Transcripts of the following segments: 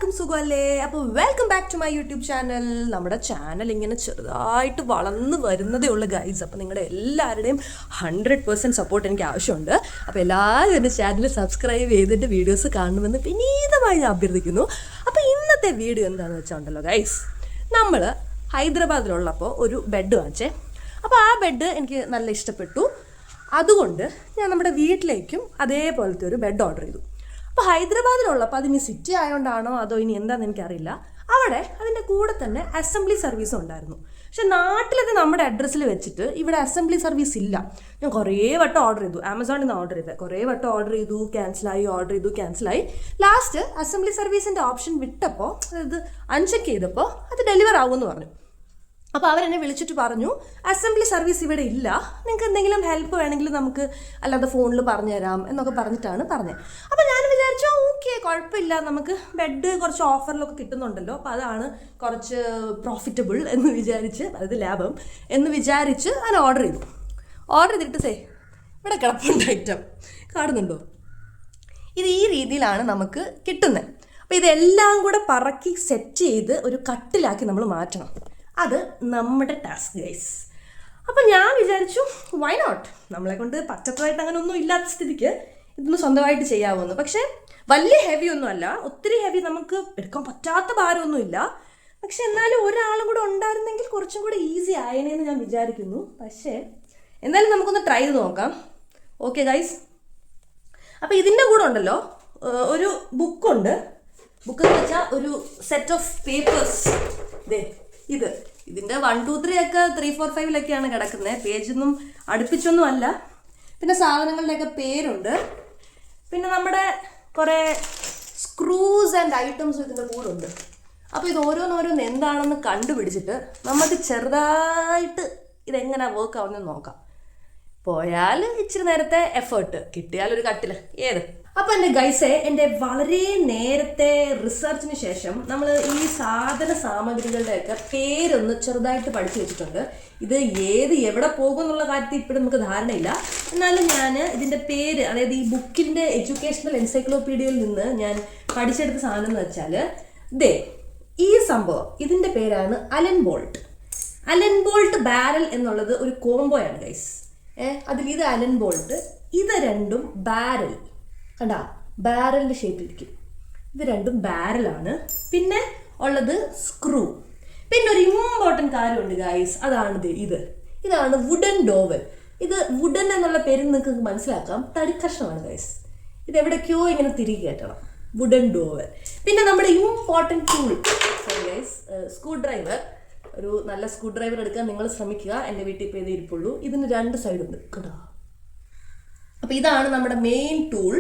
എല്ലാവർക്കും സുഖമല്ലേ? അപ്പോൾ welcome back to my YouTube channel. നമ്മുടെ ചാനൽ ഇങ്ങനെ ചെറുതായിട്ട് വളർന്നു വരുന്നതേ ഉള്ളൂ ഗൈസ്. അപ്പോൾ നിങ്ങളുടെ എല്ലാവരുടെയും 100% സപ്പോർട്ട് എനിക്ക് ആവശ്യമുണ്ട്. അപ്പോൾ എല്ലാവരും എൻ്റെ ചാനൽ സബ്സ്ക്രൈബ് ചെയ്തിട്ട് വീഡിയോസ് കാണണമെന്ന് വിനീതമായി ഞാൻ അഭ്യർത്ഥിക്കുന്നു. അപ്പോൾ ഇന്നത്തെ വീഡിയോ എന്താണെന്ന് വെച്ചാൽ ഉണ്ടല്ലോ ഗൈസ്, നമ്മൾ ഹൈദരാബാദിലുള്ളപ്പോൾ ഒരു ബെഡ് വാങ്ങിച്ചേ. അപ്പോൾ ആ ബെഡ് എനിക്ക് നല്ല ഇഷ്ടപ്പെട്ടു. അതുകൊണ്ട് ഞാൻ നമ്മുടെ വീട്ടിലേക്കും അതേപോലത്തെ ഒരു ബെഡ് ഓർഡർ ചെയ്തു. അപ്പോൾ ഹൈദരാബാദിലുള്ളപ്പോൾ അതിന് സിറ്റി ആയതുകൊണ്ടാണോ അതോ ഇനി എന്താണെന്ന് എനിക്കറിയില്ല, അവിടെ അതിൻ്റെ കൂടെ തന്നെ അസംബ്ലി സർവീസും ഉണ്ടായിരുന്നു. പക്ഷെ നാട്ടിലത് നമ്മുടെ അഡ്രസ്സിൽ വെച്ചിട്ട് ഇവിടെ അസംബ്ലി സർവീസ് ഇല്ല. ഞാൻ കുറേ വട്ടം ഓർഡർ ചെയ്തു, ആമസോണിൽ നിന്ന് ഓർഡർ ചെയ്തത്, കുറേ വട്ടം ഓർഡർ ചെയ്തു, ക്യാൻസലായി. ലാസ്റ്റ് അസംബ്ലി സർവീസിൻ്റെ ഓപ്ഷൻ വിട്ടപ്പോൾ അത് അൺചെക്ക് ചെയ്തപ്പോൾ അത് ഡെലിവർ ആവുമെന്ന് പറഞ്ഞു. അപ്പോൾ അവരെന്നെ വിളിച്ചിട്ട് പറഞ്ഞു, അസംബ്ലി സർവീസ് ഇവിടെ ഇല്ല, നിങ്ങൾക്ക് എന്തെങ്കിലും ഹെൽപ്പ് വേണമെങ്കിൽ നമുക്ക് അല്ലാതെ ഫോണിൽ പറഞ്ഞുതരാം എന്നൊക്കെ പറഞ്ഞിട്ടാണ് പറഞ്ഞത്. അപ്പോൾ ഞാൻ വിചാരിച്ചു ഓക്കെ കുഴപ്പമില്ല, നമുക്ക് ബെഡ് കുറച്ച് ഓഫറിലൊക്കെ കിട്ടുന്നുണ്ടല്ലോ, അപ്പോൾ അതാണ് കുറച്ച് പ്രോഫിറ്റബിൾ എന്ന് വിചാരിച്ച്, അതായത് ലാഭം എന്ന് വിചാരിച്ച് ഞാൻ ഓർഡർ ചെയ്തിട്ട് ഇവിടെ കിടപ്പുണ്ട് ഐറ്റം കാണുന്നുണ്ടോ? ഇത് ഈ രീതിയിലാണ് നമുക്ക് കിട്ടുന്നത്. അപ്പോൾ ഇതെല്ലാം കൂടെ പറക്കി സെറ്റ് ചെയ്ത് ഒരു കട്ടിലാക്കി നമ്മൾ മാറ്റണം. അത് നമ്മുടെ ടാസ്ക് ഗൈസ്. അപ്പം ഞാൻ വിചാരിച്ചു വൈ നോട്ട്, നമ്മളെ കൊണ്ട് പറ്റത്തതായിട്ട് അങ്ങനെ ഒന്നും ഇല്ലാത്ത സ്ഥിതിക്ക് ഇതൊന്ന് സ്വന്തമായിട്ട് ചെയ്യാവുന്നു. പക്ഷേ വലിയ ഹെവി ഒന്നുമല്ല, ഒത്തിരി ഹെവി നമുക്ക് എടുക്കാൻ പറ്റാത്ത ഭാരമൊന്നുമില്ല. പക്ഷെ എന്നാലും ഒരാളും കൂടെ ഉണ്ടായിരുന്നെങ്കിൽ കുറച്ചും കൂടെ ഈസി ആയനേന്ന് ഞാൻ വിചാരിക്കുന്നു. പക്ഷേ എന്തായാലും നമുക്കൊന്ന് ട്രൈ ചെയ്ത് നോക്കാം. Okay guys. അപ്പോൾ ഇതിൻ്റെ കൂടെ ഉണ്ടല്ലോ ഒരു ബുക്കുണ്ട്. ബുക്ക് എന്ന് വെച്ചാൽ ഒരു സെറ്റ് ഓഫ് പേപ്പേഴ്സ്. ഇതിൻ്റെ 1, 2, 3 ഒക്കെ 3, 4, 5 കിടക്കുന്നത്. പേജൊന്നും അടുപ്പിച്ചൊന്നും അല്ല. പിന്നെ സാധനങ്ങളുടെയൊക്കെ പേരുണ്ട്. പിന്നെ നമ്മുടെ കുറേ സ്ക്രൂസ് ആൻഡ് ഐറ്റംസ് ഇതിൻ്റെ കൂടെ ഉണ്ട്. അപ്പോൾ ഇത് ഓരോന്നോരോന്ന് എന്താണെന്ന് കണ്ടുപിടിച്ചിട്ട് നമുക്ക് ചെറുതായിട്ട് ഇതെങ്ങനെയാണ് വർക്ക് ആവുന്നതെന്ന് നോക്കാം. പോയാൽ ഇച്ചിരി നേരത്തെ എഫേർട്ട്, കിട്ടിയാൽ ഒരു കട്ടിൽ ഏത്. അപ്പോൾ എൻ്റെ ഗൈസെ, എൻ്റെ വളരെ നേരത്തെ റിസർച്ചിന് ശേഷം നമ്മൾ ഈ സാധന സാമഗ്രികളുടെയൊക്കെ പേരൊന്ന് ചെറുതായിട്ട് പഠിച്ചു വെച്ചിട്ടുണ്ട്. ഇത് എവിടെ പോകും എന്നുള്ള കാര്യത്തിൽ ഇപ്പോഴും നമുക്ക് ധാരണയില്ല. എന്നാലും ഞാൻ ഇതിൻ്റെ പേര്, അതായത് ഈ ബുക്കിൻ്റെ എഡ്യൂക്കേഷണൽ എൻസൈക്ലോപീഡിയയിൽ നിന്ന് ഞാൻ പഠിച്ചെടുത്ത സാധനം എന്ന് വെച്ചാൽ ഈ സംഭവം, ഇതിൻ്റെ പേരാണ് അലൻ ബോൾട്ട് ബാരൽ എന്നുള്ളത് ഒരു കോംബോയാണ് ഗൈസ്. അതിൽ അലൻ ബോൾട്ട്, ഇത് രണ്ടും ബാരൽ, കണ്ടാ ബാരലിൻ്റെ ഷേപ്പിലിരിക്കും. ഇത് രണ്ടും ബാരലാണ്. പിന്നെ ഉള്ളത് സ്ക്രൂ. പിന്നെ ഒരു ഇമ്പോർട്ടൻറ്റ് കാര്യമുണ്ട് ഗൈസ്, അതാണ് ഇതാണ് വുഡൻ ഡോവൽ. ഇത് വുഡൻ എന്നുള്ള പേരിൽ നിങ്ങൾക്ക് മനസ്സിലാക്കാം, തടിക്കഷ്ണമാണ് ഗൈസ്. ഇത് എവിടേക്കോ ഇങ്ങനെ തിരികെ കയറ്റണം, വുഡൻ ഡോവൽ. പിന്നെ നമ്മുടെ important tool guys, screw driver. ഒരു നല്ല സ്ക്രൂ ഡ്രൈവർ എടുക്കാൻ നിങ്ങൾ ശ്രമിക്കുക. എൻ്റെ വീട്ടിൽ ഇപ്പോൾ ഇതേ ഇരിപ്പുള്ളൂ. ഇതിന് 2 സൈഡുണ്ട് കേട്ടോ. അപ്പോൾ ഇതാണ് നമ്മുടെ മെയിൻ ടൂൾ.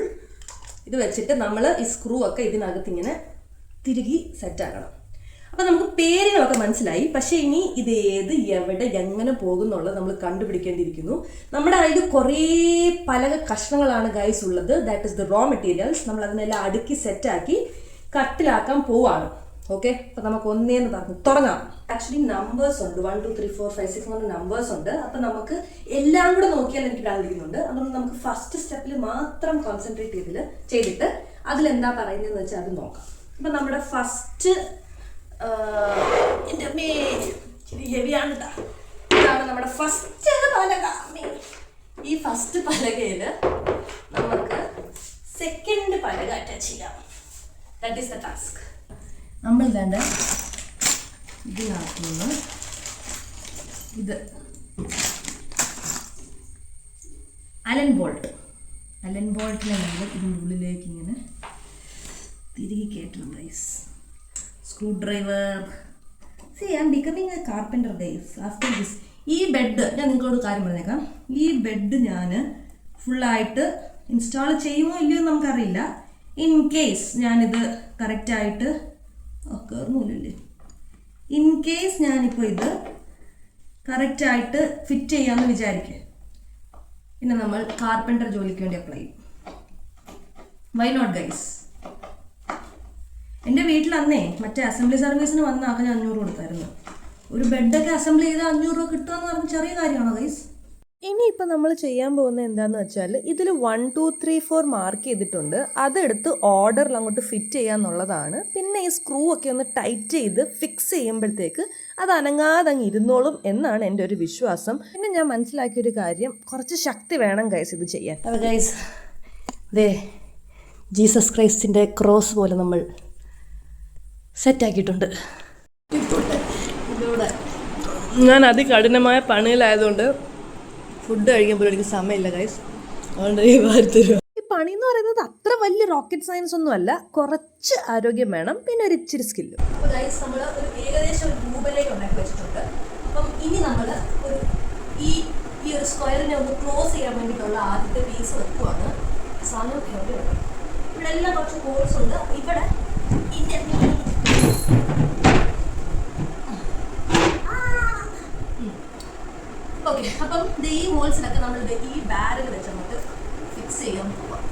ഇത് വെച്ചിട്ട് നമ്മൾ ഈ സ്ക്രൂ ഒക്കെ ഇതിനകത്ത് ഇങ്ങനെ തിരികെ സെറ്റാക്കണം. അപ്പോൾ നമുക്ക് പേരുകളൊക്കെ മനസ്സിലായി. പക്ഷേ ഇനി ഇത് എവിടെ എങ്ങനെ പോകുന്നുള്ളത് നമ്മൾ കണ്ടുപിടിക്കേണ്ടിയിരിക്കുന്നു. നമ്മുടെ കയ്യിൽ കുറേ പല കഷ്ണങ്ങളാണ് ഗൈസ് ഉള്ളത്. That is the raw materials. നമ്മൾ അതിനെല്ലാം അടുക്കി സെറ്റാക്കി കട്ടിലാക്കാൻ പോവാണ്. ഓക്കെ, അപ്പോൾ നമുക്ക് ഒന്നേന്ന് പറഞ്ഞു തുടങ്ങാം. ആക്ച്വലി നമ്പേഴ്സ് ഉണ്ട്, 1, 2, 3, 4, 5, 6 എന്ന് നമ്പേഴ്സ് ഉണ്ട്. അപ്പം നമുക്ക് എല്ലാം കൂടെ നോക്കിയാൽ എനിക്ക് ആഗ്രഹിക്കുന്നുണ്ട്. അതുകൊണ്ട് നമുക്ക് ഫസ്റ്റ് സ്റ്റെപ്പിൽ മാത്രം കോൺസെൻട്രേറ്റ് ചെയ്തിട്ട് അതിലെന്താ പറയുന്നതെന്ന് വെച്ചാൽ അത് നോക്കാം. അപ്പം നമ്മുടെ ഫസ്റ്റ് എൻ്റെ ഇച്ചിരി ഹെവിയാണ് കേട്ടോ. ഇതാണ് നമ്മുടെ ഫസ്റ്റ് പലക. ഈ ഫസ്റ്റ് പലകയിൽ നമുക്ക് സെക്കൻഡ് പലക അറ്റാച്ച് ചെയ്യാം. That is the task. നമ്മൾ വേണ്ട ഇതിനകത്തുനിന്ന് ഇത് അലൻ ബോൾട്ടിനെ നമ്മൾ ഇതിൻ്റെ ഉള്ളിലേക്ക് ഇങ്ങനെ തിരികെ കയറ്റണം guys. Screwdriver. I am becoming a carpenter guys after this. ഈ ബെഡ് ഞാൻ നിങ്ങളോട് കാര്യം പറഞ്ഞേക്കാം. ഈ ബെഡ് ഞാൻ ഫുള്ളായിട്ട് ഇൻസ്റ്റാൾ ചെയ്യുമോ ഇല്ലയോ എന്ന് നമുക്കറിയില്ല. ഇൻ കേസ് ഞാനിത് കറക്റ്റായിട്ട് കയറുന്നില്ലേ, ഇൻ കേസ് ഞാനിപ്പോൾ ഇത് കറക്റ്റായിട്ട് ഫിറ്റ് ചെയ്യാമെന്ന് വിചാരിക്കുക, പിന്നെ നമ്മൾ കാർപ്പൻ്റർ ജോലിക്ക് വേണ്ടി അപ്ലൈ ചെയ്യും. Why not guys? എൻ്റെ വീട്ടിൽ മറ്റേ അസംബ്ലി സർവീസിന് വന്ന ഞാൻ 500 കൊടുത്തായിരുന്നു. ഒരു ബെഡൊക്കെ അസംബ്ലി ചെയ്ത് 500 രൂപ കിട്ടുക എന്ന് പറഞ്ഞാൽ ചെറിയ കാര്യമാണോ ഗൈസ്? ഇനിയിപ്പോൾ നമ്മൾ ചെയ്യാൻ പോകുന്നത് എന്താണെന്ന് വെച്ചാൽ ഇതിൽ 1 2 3 4 മാർക്ക് ചെയ്തിട്ടുണ്ട്, അതെടുത്ത് ഓർഡറിൽ അങ്ങോട്ട് ഫിറ്റ് ചെയ്യാന്നുള്ളതാണ്. പിന്നെ ഈ സ്ക്രൂ ഒക്കെ ഒന്ന് ടൈറ്റ് ചെയ്ത് ഫിക്സ് ചെയ്യുമ്പോഴത്തേക്ക് അത് അനങ്ങാതെ അങ്ങ് ഇരുന്നോളും എന്നാണ് എൻ്റെ ഒരു വിശ്വാസം. പിന്നെ ഞാൻ മനസ്സിലാക്കിയൊരു കാര്യം, കുറച്ച് ശക്തി വേണം ഗൈസ് ഇത് ചെയ്യാൻ. അപ്പോൾ ഗൈസ് ദേ ജീസസ് ക്രൈസ്റ്റിൻ്റെ ക്രോസ് പോലെ നമ്മൾ സെറ്റാക്കിയിട്ടുണ്ട്. ഞാൻ അതികഠിനമായ പണിയിലായതുകൊണ്ട് ഫുഡ് കഴിക്കുമ്പോൾ എനിക്ക് സമയമില്ല ഗൈസ്, അതുകൊണ്ട് ഈ പണി എന്ന് പറയുന്നത് അത്ര വലിയ റോക്കറ്റ് സയൻസ് ഒന്നും അല്ല, കുറച്ച് ആരോഗ്യം വേണം, പിന്നെ ഒരു ഇച്ചിരി സ്കില്ലും. അപ്പോൾ ഗൈസ് നമ്മൾ ഒരു ഏകദേശം ഒരു രൂപയിലേക്ക് ഉണ്ടാക്കി വെച്ചിട്ടുണ്ട്. അപ്പം ഇനി നമ്മൾ ഒരു ഈ ഒരു സ്ക്വയറിനെ ഒന്ന് ക്ലോസ് ചെയ്യാൻ വേണ്ടിയിട്ടുള്ള ആദ്യത്തെ പീസ് വെക്കുവാണ്. സാധനം ഇവിടെ എല്ലാം കുറച്ച് ഹോൾസ് ഉണ്ട്. ഇവിടെ ഓക്കെ, അപ്പം ഈ ഹോൾസിലൊക്കെ നമ്മൾ ഈ ബാരൽ വെച്ച് നമുക്ക് ഫിക്സ് ചെയ്യാൻ പോവാം.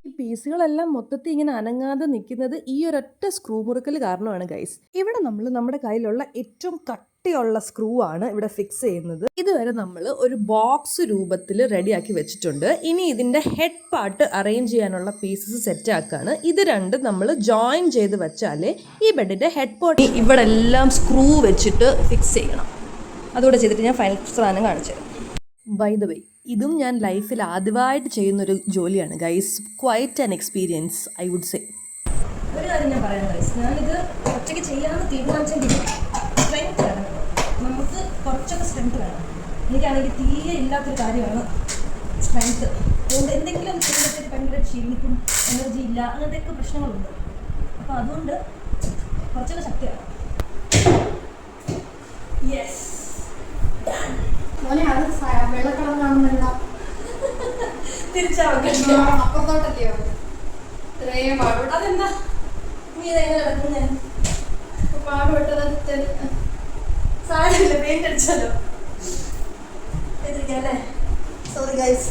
ഈ പീസുകളെല്ലാം മൊത്തത്തിൽ ഇങ്ങനെ അനങ്ങാതെ നിൽക്കുന്നത് ഈ ഒരൊറ്റ സ്ക്രൂ മുറുക്കൽ കാരണമാണ് ഗൈസ്. ഇവിടെ നമ്മൾ നമ്മുടെ കയ്യിലുള്ള ഏറ്റവും കട്ടിയുള്ള സ്ക്രൂ ആണ് ഇവിടെ ഫിക്സ് ചെയ്യുന്നത്. ഇതുവരെ നമ്മൾ ഒരു ബോക്സ് രൂപത്തിൽ റെഡിയാക്കി വെച്ചിട്ടുണ്ട്. ഇനി ഇതിൻ്റെ ഹെഡ് പാർട്ട് അറേഞ്ച് ചെയ്യാനുള്ള പീസസ് സെറ്റ് ആക്കുകയാണ്. ഇത് രണ്ടും നമ്മൾ ജോയിൻ ചെയ്ത് വെച്ചാലേ ഈ ബെഡിൻ്റെ ഹെഡ് പാർട്ട് ഇവിടെ എല്ലാം സ്ക്രൂ വെച്ചിട്ട് ഫിക്സ് ചെയ്യണം. അതുകൂടെ ചെയ്തിട്ട് ഞാൻ ഫൈനൽ സാധനം കാണിച്ചു തരാം. ബൈ ദ വേ, ഇതും ഞാൻ ലൈഫിൽ ആദ്യമായിട്ട് ചെയ്യുന്നൊരു ജോലിയാണ് guys. Quite an experience I would say. ഒരു കാര്യം ഞാൻ പറയാം ഗൈസ്, ഞാനിത് ഒറ്റയ്ക്ക് ചെയ്യാമെന്ന് തീരുമാനിച്ചെങ്കിൽ സ്ട്രെങ്ത് വേണം, നമുക്ക് കുറച്ചൊക്കെ സ്ട്രെങ്ത് വേണം. എനിക്കാണെങ്കിൽ തീരെ ഇല്ലാത്തൊരു കാര്യമാണ് സ്ട്രെങ്ത്. അതുകൊണ്ട് എന്തെങ്കിലും ചെയ്യുമ്പോഴത്തേക്ക് ഭയങ്കര ക്ഷീണിക്കും, എനർജി ഇല്ല, അങ്ങനത്തെയൊക്കെ പ്രശ്നങ്ങളുണ്ട്. അപ്പോൾ അതുകൊണ്ട് കുറച്ചൊക്കെ ശക്തി വേണം. യെസ്, വെള്ളക്കളം കാണുന്നില്ല, അപ്പുറത്തോട്ടല്ലയോ അതെന്താ നീ ഇതെങ്ങനെ കിടക്കുന്നേ? പാടുപെട്ടത് സാരമില്ല, പെയിന്റ് അടിച്ചാലോ. എതിരിക്കല്ലേ? Sorry guys,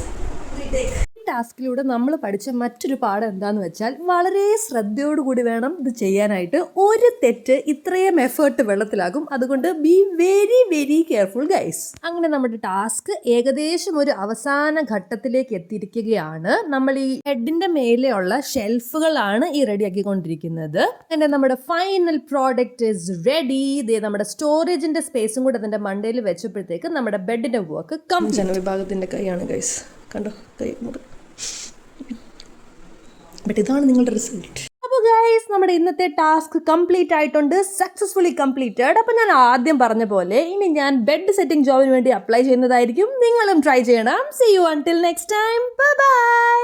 retake. ടാസ്കിലൂടെ നമ്മൾ പഠിച്ച മറ്റൊരു പാഠം എന്താണെന്ന് വെച്ചാൽ വളരെ ശ്രദ്ധയോടുകൂടി വേണം ഇത് ചെയ്യാനായിട്ട്. ഒരു തെറ്റ് ഇത്രയും എഫേർട്ട് വെള്ളത്തിലാകും, അതുകൊണ്ട് be very very careful guys. അങ്ങനെ നമ്മുടെ ടാസ്ക് ഏകദേശം ഒരു അവസാന ഘട്ടത്തിലേക്ക് എത്തിയിരിക്കുകയാണ്. നമ്മൾ ഈ ഹെഡിന്റെ മേലെയുള്ള ഷെൽഫുകളാണ് ഈ റെഡി ആക്കിക്കൊണ്ടിരിക്കുന്നത്. അങ്ങനെ നമ്മുടെ ഫൈനൽ പ്രോഡക്റ്റ് ഇസ് റെഡി. ഇതേ നമ്മുടെ സ്റ്റോറേജിന്റെ സ്പേസും കൂടെ അതിന്റെ മണ്ടയിൽ വെച്ചപ്പോഴത്തേക്ക് നമ്മുടെ ബെഡിന്റെ വർക്ക് ജനവിഭാഗത്തിന്റെ കൈയാണ് ഗൈസ്, കണ്ടോ കൈ മുറി. ബട്ട് ഇതാണ് നിങ്ങളുടെ റിസൾട്ട്. അപ്പോൾ ഗൈസ് നമ്മുടെ ഇന്നത്തെ ടാസ്ക് കംപ്ലീറ്റ് ആയിട്ടുണ്ട്, സക്സസ്ഫുള്ളി കംപ്ലീറ്റഡ്. അപ്പോൾ ഞാൻ ആദ്യം പറഞ്ഞ പോലെ ഇനി ഞാൻ ബെഡ് സെറ്റിംഗ് ജോബിന് വേണ്ടി അപ്ലൈ ചെയ്യുന്നതായിരിക്കും. നിങ്ങളും ട്രൈ ചെയ്യണം. See you until next time, bye by.